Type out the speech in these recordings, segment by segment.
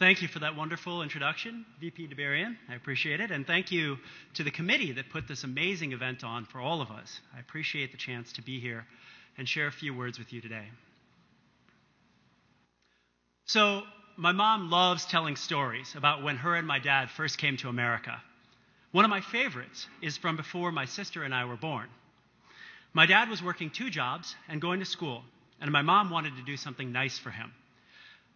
thank you for that wonderful introduction, VP DeBarian. I appreciate it. And thank you to the committee that put this amazing event on for all of us. I appreciate the chance to be here and share a few words with you today. So, my mom loves telling stories about when her and my dad first came to America. One of my favorites is from before my sister and I were born. My dad was working 2 jobs and going to school, and my mom wanted to do something nice for him.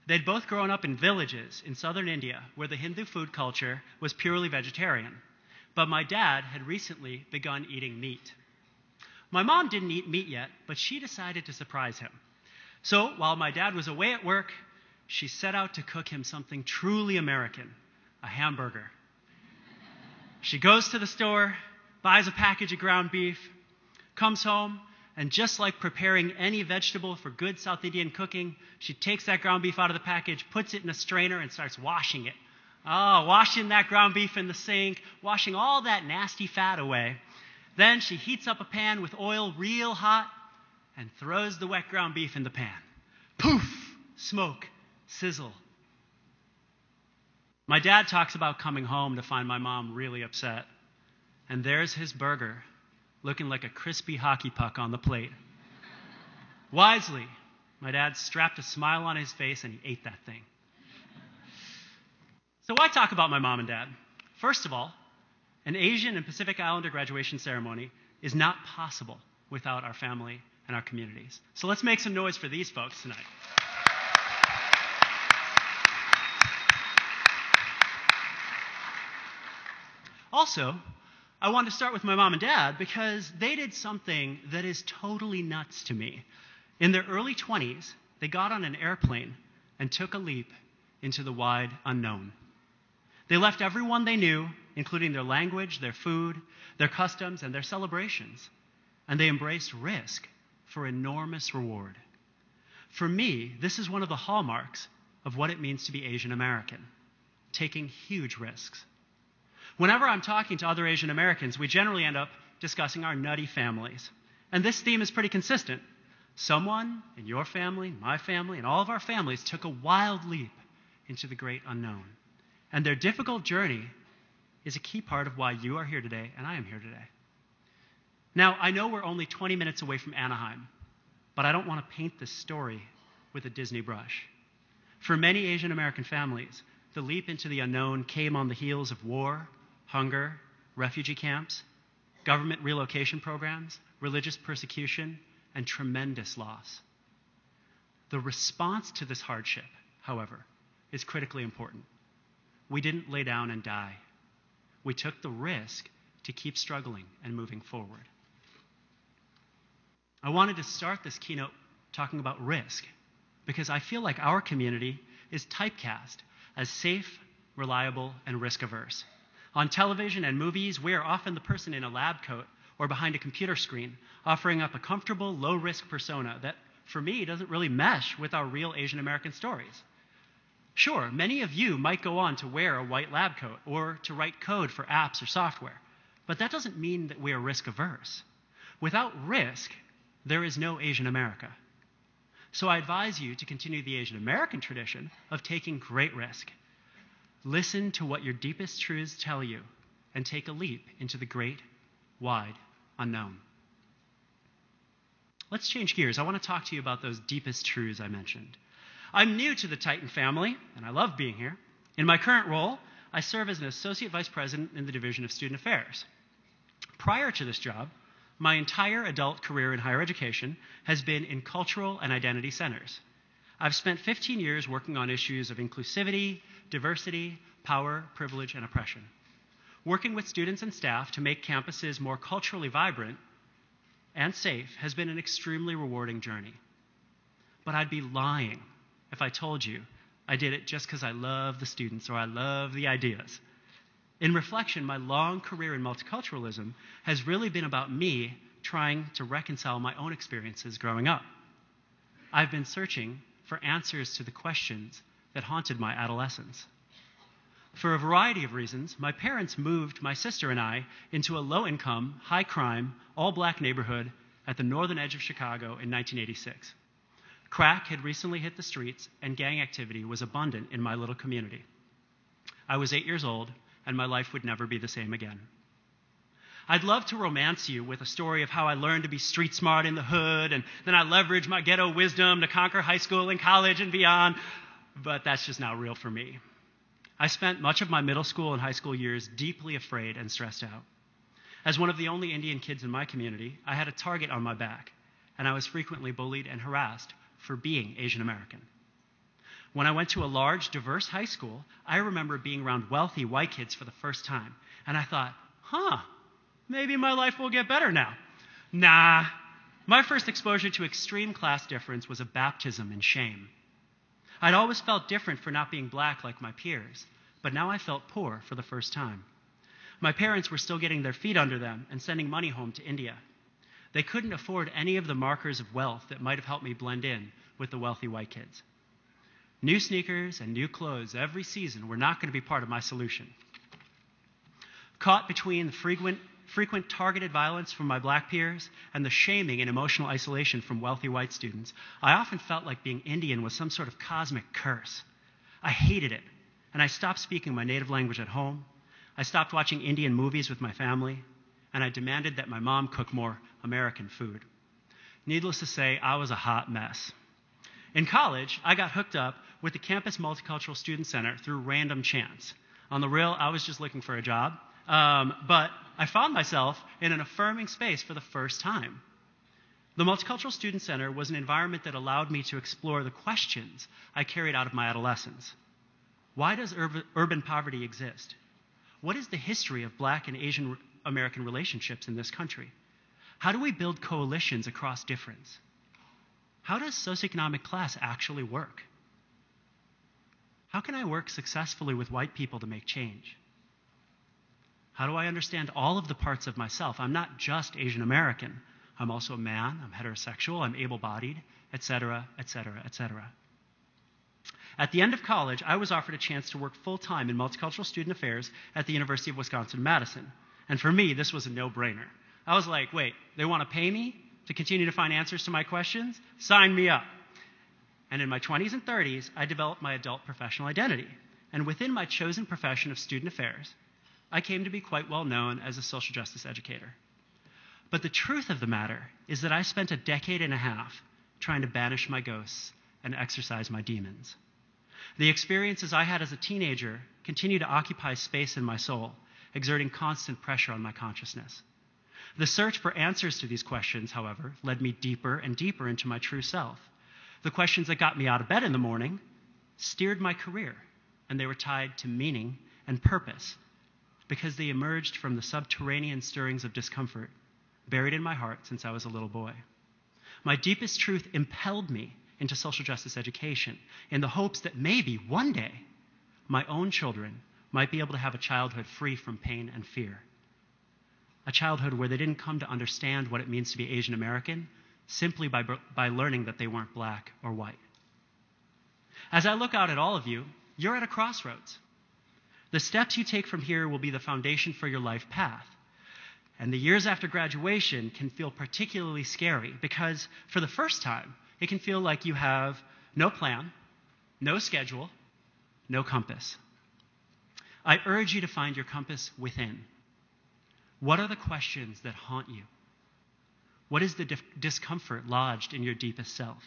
They'd both grown up in villages in southern India where the Hindu food culture was purely vegetarian, but my dad had recently begun eating meat. My mom didn't eat meat yet, but she decided to surprise him. So while my dad was away at work, she set out to cook him something truly American, a hamburger. She goes to the store, buys a package of ground beef, comes home, and just like preparing any vegetable for good South Indian cooking, she takes that ground beef out of the package, puts it in a strainer, and starts washing it. Oh, washing that ground beef in the sink, washing all that nasty fat away. Then she heats up a pan with oil real hot and throws the wet ground beef in the pan. Poof! Smoke. Sizzle. My dad talks about coming home to find my mom really upset. And there's his burger, looking like a crispy hockey puck on the plate. Wisely, my dad strapped a smile on his face and he ate that thing. So why talk about my mom and dad? First of all, an Asian and Pacific Islander graduation ceremony is not possible without our family and our communities. So let's make some noise for these folks tonight. Also, I want to start with my mom and dad because they did something that is totally nuts to me. In their early 20s, they got on an airplane and took a leap into the wide unknown. They left everyone they knew, including their language, their food, their customs, and their celebrations, and they embraced risk for enormous reward. For me, this is one of the hallmarks of what it means to be Asian American, taking huge risks. Whenever I'm talking to other Asian Americans, we generally end up discussing our nutty families. And this theme is pretty consistent. Someone in your family, my family, and all of our families took a wild leap into the great unknown. And their difficult journey is a key part of why you are here today and I am here today. Now, I know we're only 20 minutes away from Anaheim, but I don't want to paint this story with a Disney brush. For many Asian American families, the leap into the unknown came on the heels of war, hunger, refugee camps, government relocation programs, religious persecution, and tremendous loss. The response to this hardship, however, is critically important. We didn't lay down and die. We took the risk to keep struggling and moving forward. I wanted to start this keynote talking about risk because I feel like our community is typecast as safe, reliable, and risk-averse. On television and movies, we are often the person in a lab coat or behind a computer screen, offering up a comfortable, low-risk persona that, for me, doesn't really mesh with our real Asian American stories. Sure, many of you might go on to wear a white lab coat or to write code for apps or software, but that doesn't mean that we are risk-averse. Without risk, there is no Asian America. So I advise you to continue the Asian American tradition of taking great risk. Listen to what your deepest truths tell you and take a leap into the great, wide unknown. Let's change gears. I want to talk to you about those deepest truths I mentioned. I'm new to the Titan family, and I love being here. In my current role, I serve as an Associate Vice President in the Division of Student Affairs. Prior to this job, my entire adult career in higher education has been in cultural and identity centers. I've spent 15 years working on issues of inclusivity, diversity, power, privilege, and oppression. Working with students and staff to make campuses more culturally vibrant and safe has been an extremely rewarding journey. But I'd be lying if I told you I did it just because I love the students or I love the ideas. In reflection, my long career in multiculturalism has really been about me trying to reconcile my own experiences growing up. I've been searching for answers to the questions that haunted my adolescence. For a variety of reasons, my parents moved my sister and I into a low-income, high-crime, all-black neighborhood at the northern edge of Chicago in 1986. Crack had recently hit the streets, and gang activity was abundant in my little community. I was 8 years old, and my life would never be the same again. I'd love to romance you with a story of how I learned to be street smart in the hood, and then I leveraged my ghetto wisdom to conquer high school and college and beyond, but that's just not real for me. I spent much of my middle school and high school years deeply afraid and stressed out. As one of the only Indian kids in my community, I had a target on my back, and I was frequently bullied and harassed for being Asian American. When I went to a large, diverse high school, I remember being around wealthy white kids for the first time, and I thought, maybe my life will get better now. Nah. My first exposure to extreme class difference was a baptism in shame. I'd always felt different for not being black like my peers, but now I felt poor for the first time. My parents were still getting their feet under them and sending money home to India. They couldn't afford any of the markers of wealth that might have helped me blend in with the wealthy white kids. New sneakers and new clothes every season were not going to be part of my solution. Caught between the frequent targeted violence from my black peers and the shaming and emotional isolation from wealthy white students, I often felt like being Indian was some sort of cosmic curse. I hated it, and I stopped speaking my native language at home. I stopped watching Indian movies with my family, and I demanded that my mom cook more American food. Needless to say, I was a hot mess. In college, I got hooked up with the Campus Multicultural Student Center through random chance. On the real, I was just looking for a job, but I found myself in an affirming space for the first time. The Multicultural Student Center was an environment that allowed me to explore the questions I carried out of my adolescence. Why does urban poverty exist? What is the history of Black and Asian American relationships in this country? How do we build coalitions across difference? How does socioeconomic class actually work? How can I work successfully with white people to make change? How do I understand all of the parts of myself? I'm not just Asian American. I'm also a man, I'm heterosexual, I'm able-bodied, etc., etc., etc. At the end of college, I was offered a chance to work full-time in multicultural student affairs at the University of Wisconsin-Madison. And for me, this was a no-brainer. I was like, wait, they want to pay me to continue to find answers to my questions? Sign me up. And in my 20s and 30s, I developed my adult professional identity. And within my chosen profession of student affairs, I came to be quite well known as a social justice educator. But the truth of the matter is that I spent a decade and a half trying to banish my ghosts and exorcise my demons. The experiences I had as a teenager continue to occupy space in my soul, exerting constant pressure on my consciousness. The search for answers to these questions, however, led me deeper and deeper into my true self. The questions that got me out of bed in the morning steered my career, and they were tied to meaning and purpose because they emerged from the subterranean stirrings of discomfort buried in my heart since I was a little boy. My deepest truth impelled me into social justice education in the hopes that maybe one day my own children might be able to have a childhood free from pain and fear. A childhood where they didn't come to understand what it means to be Asian American simply by learning that they weren't black or white. As I look out at all of you, you're at a crossroads. The steps you take from here will be the foundation for your life path. And the years after graduation can feel particularly scary because for the first time, it can feel like you have no plan, no schedule, no compass. I urge you to find your compass within. What are the questions that haunt you? What is the discomfort lodged in your deepest self?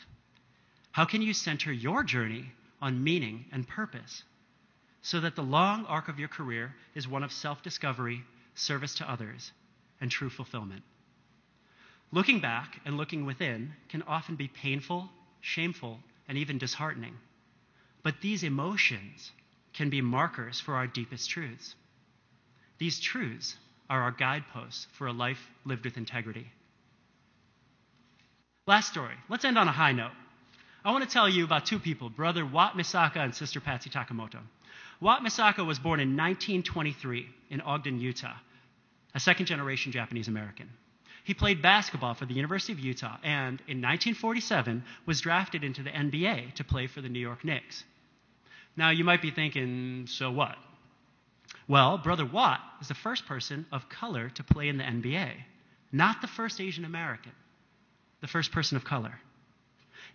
How can you center your journey on meaning and purpose so that the long arc of your career is one of self-discovery, service to others, and true fulfillment? Looking back and looking within can often be painful, shameful, and even disheartening. But these emotions can be markers for our deepest truths. These truths are our guideposts for a life lived with integrity. Last story. Let's end on a high note. I want to tell you about two people, brother Wat Misaka and sister Patsy Takemoto. Wat Misaka was born in 1923 in Ogden, Utah, a second-generation Japanese American. He played basketball for the University of Utah and, in 1947, was drafted into the NBA to play for the New York Knicks. Now, you might be thinking, so what? Well, brother Wat is the first person of color to play in the NBA, not the first Asian American, the first person of color.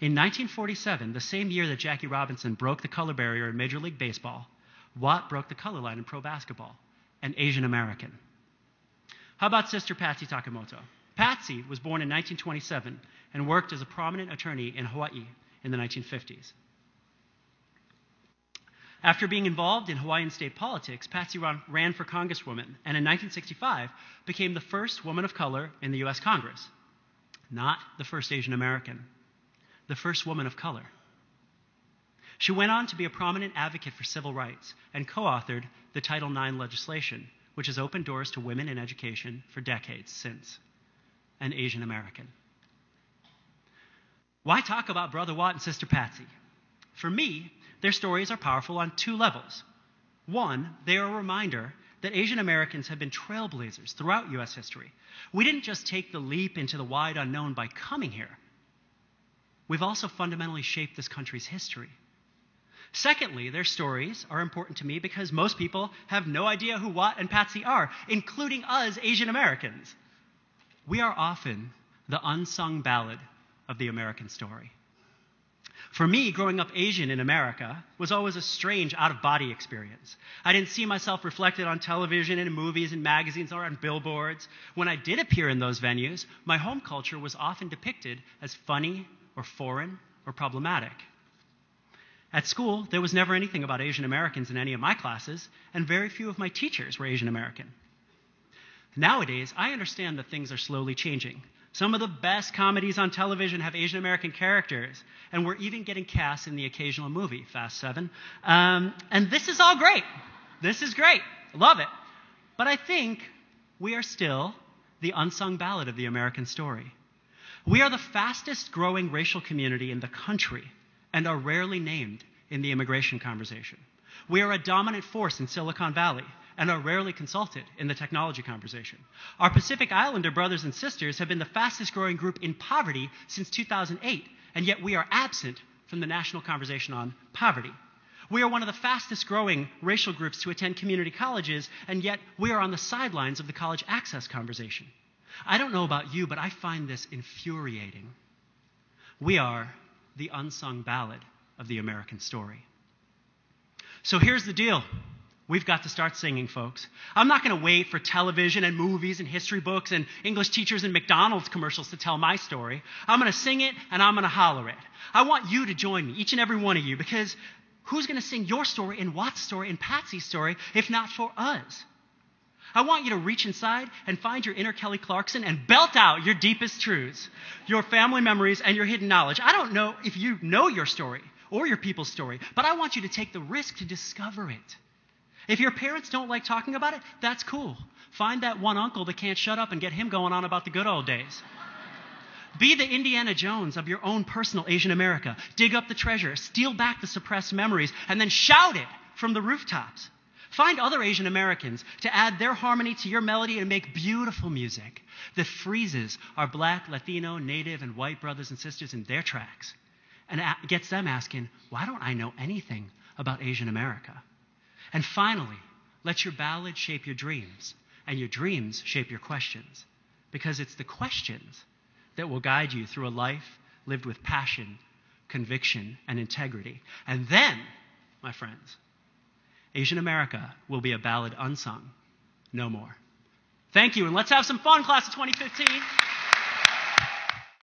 In 1947, the same year that Jackie Robinson broke the color barrier in Major League Baseball, Watt broke the color line in pro basketball, an Asian American. How about Sister Patsy Takemoto? Patsy was born in 1927 and worked as a prominent attorney in Hawaii in the 1950s. After being involved in Hawaiian state politics, Patsy ran for congresswoman and in 1965 became the first woman of color in the US Congress. Not the first Asian American, the first woman of color. She went on to be a prominent advocate for civil rights and co-authored the Title IX legislation, which has opened doors to women in education for decades since. An Asian American. Why talk about Brother Watt and Sister Patsy? For me, their stories are powerful on two levels. One, they are a reminder that Asian Americans have been trailblazers throughout US history. We didn't just take the leap into the wide unknown by coming here. We've also fundamentally shaped this country's history. Secondly, their stories are important to me because most people have no idea who Watt and Patsy are, including us Asian Americans. We are often the unsung ballad of the American story. For me, growing up Asian in America was always a strange out-of-body experience. I didn't see myself reflected on television and in movies and magazines or on billboards. When I did appear in those venues, my home culture was often depicted as funny or foreign or problematic. At school, there was never anything about Asian Americans in any of my classes, and very few of my teachers were Asian American. Nowadays, I understand that things are slowly changing. Some of the best comedies on television have Asian American characters, and we're even getting cast in the occasional movie, Fast 7. And this is all great. This is great. Love it. But I think we are still the unsung ballad of the American story. We are the fastest growing racial community in the country and are rarely named in the immigration conversation. We are a dominant force in Silicon Valley and are rarely consulted in the technology conversation. Our Pacific Islander brothers and sisters have been the fastest growing group in poverty since 2008, and yet we are absent from the national conversation on poverty. We are one of the fastest growing racial groups to attend community colleges, and yet we are on the sidelines of the college access conversation. I don't know about you, but I find this infuriating. We are the unsung ballad of the American story. So here's the deal. We've got to start singing, folks. I'm not going to wait for television and movies and history books and English teachers and McDonald's commercials to tell my story. I'm going to sing it and I'm going to holler it. I want you to join me, each and every one of you, because who's going to sing your story and Watt's story and Patsy's story if not for us? I want you to reach inside and find your inner Kelly Clarkson and belt out your deepest truths, your family memories, and your hidden knowledge. I don't know if you know your story or your people's story, but I want you to take the risk to discover it. If your parents don't like talking about it, that's cool. Find that one uncle that can't shut up and get him going on about the good old days. Be the Indiana Jones of your own personal Asian America. Dig up the treasure, steal back the suppressed memories, and then shout it from the rooftops. Find other Asian Americans to add their harmony to your melody and make beautiful music that freezes our Black, Latino, Native, and white brothers and sisters in their tracks and gets them asking, why don't I know anything about Asian America? And finally, let your ballad shape your dreams, and your dreams shape your questions, because it's the questions that will guide you through a life lived with passion, conviction, and integrity. And then, my friends, Asian America will be a ballad unsung no more. Thank you, and let's have some fun, class of 2015.